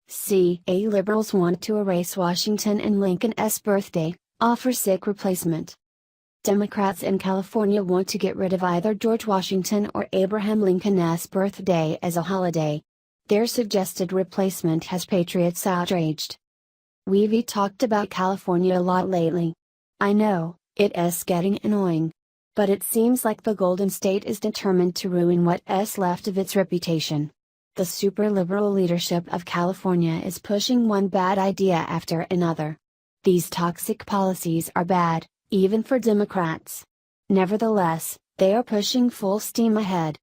Liberals want to erase Washington and Lincoln's birthday, offer sick replacement. Democrats in California want to get rid of either George Washington or Abraham Lincoln's birthday as a holiday. Their suggested replacement has patriots outraged. We've talked about California a lot lately. I know, it's getting annoying. But it seems like the Golden State is determined to ruin what's left of its reputation. The super liberal leadership of California is pushing one bad idea after another. These toxic policies are bad, even for Democrats. Nevertheless, they are pushing full steam ahead.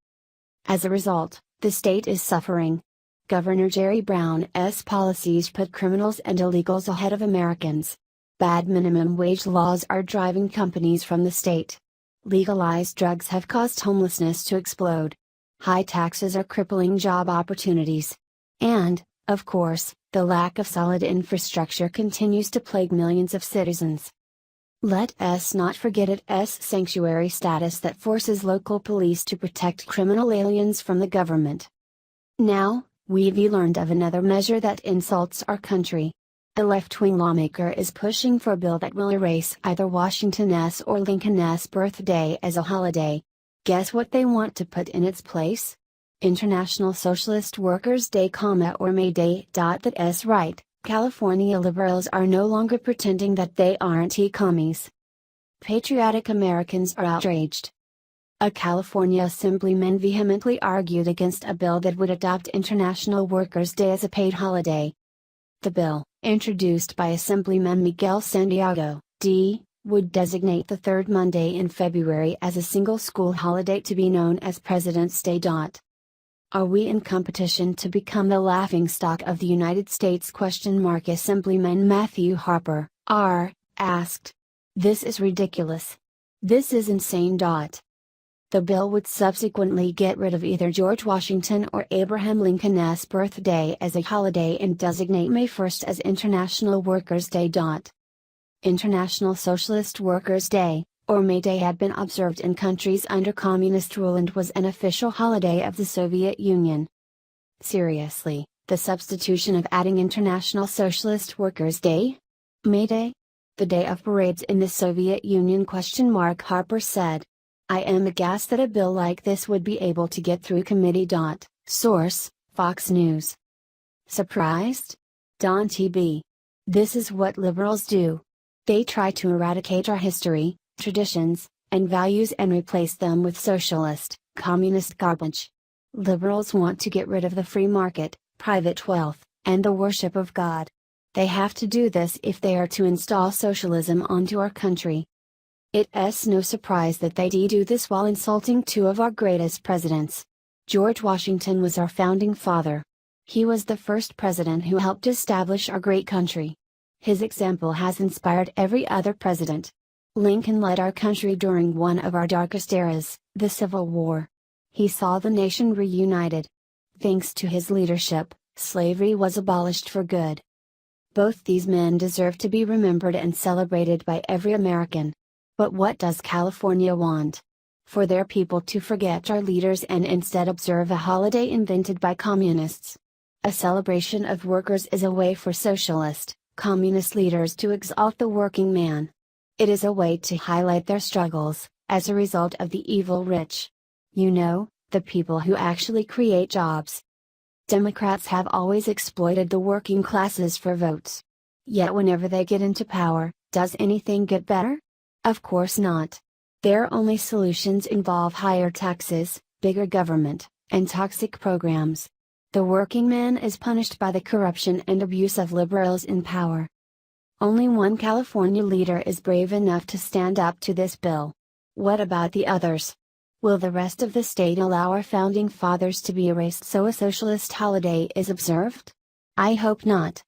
As a result, the state is suffering. Governor Jerry Brown's policies put criminals and illegals ahead of Americans. Bad minimum wage laws are driving companies from the state. Legalized drugs have caused homelessness to explode. High taxes are crippling job opportunities. And, of course, the lack of solid infrastructure continues to plague millions of citizens. Let us not forget its sanctuary status that forces local police to protect criminal aliens from the government. Now, we've learned of another measure that insults our country. A left-wing lawmaker is pushing for a bill that will erase either Washington's or Lincoln's birthday as a holiday. Guess what they want to put in its place? International Socialist Workers' Day, or May Day. That's right, California liberals are no longer pretending that they aren't commies. Patriotic Americans are outraged. A California assemblyman vehemently argued against a bill that would adopt International Workers' Day as a paid holiday. The bill, introduced by Assemblyman Miguel Santiago, D., would designate the third Monday in February as a single school holiday to be known as President's Day. Are we in competition to become the laughingstock of the United States? Assemblyman Matthew Harper, R., asked. This is ridiculous. This is insane. The bill would subsequently get rid of either George Washington or Abraham Lincoln's birthday as a holiday and designate May 1st as International Workers' Day. International Socialist Workers' Day, or May Day, had been observed in countries under communist rule and was an official holiday of the Soviet Union. Seriously, the substitution of adding International Socialist Workers' Day? May Day? The day of parades in the Soviet Union? Harper said. I am aghast that a bill like this would be able to get through committee. Source, Fox News. Surprised? Don TB. This is what liberals do. They try to eradicate our history, traditions, and values and replace them with socialist, communist garbage. Liberals want to get rid of the free market, private wealth, and the worship of God. They have to do this if they are to install socialism onto our country. It's no surprise that they do this while insulting two of our greatest presidents. George Washington was our founding father. He was the first president who helped establish our great country. His example has inspired every other president. Lincoln led our country during one of our darkest eras, the Civil War. He saw the nation reunited. Thanks to his leadership, slavery was abolished for good. Both these men deserve to be remembered and celebrated by every American. But what does California want? For their people to forget our leaders and instead observe a holiday invented by communists. A celebration of workers is a way for socialist, communist leaders to exalt the working man. It is a way to highlight their struggles, as a result of the evil rich. You know, the people who actually create jobs. Democrats have always exploited the working classes for votes. Yet whenever they get into power, does anything get better? Of course not. Their only solutions involve higher taxes, bigger government, and toxic programs. The working man is punished by the corruption and abuse of liberals in power. Only one California leader is brave enough to stand up to this bill. What about the others? Will the rest of the state allow our founding fathers to be erased so a socialist holiday is observed? I hope not.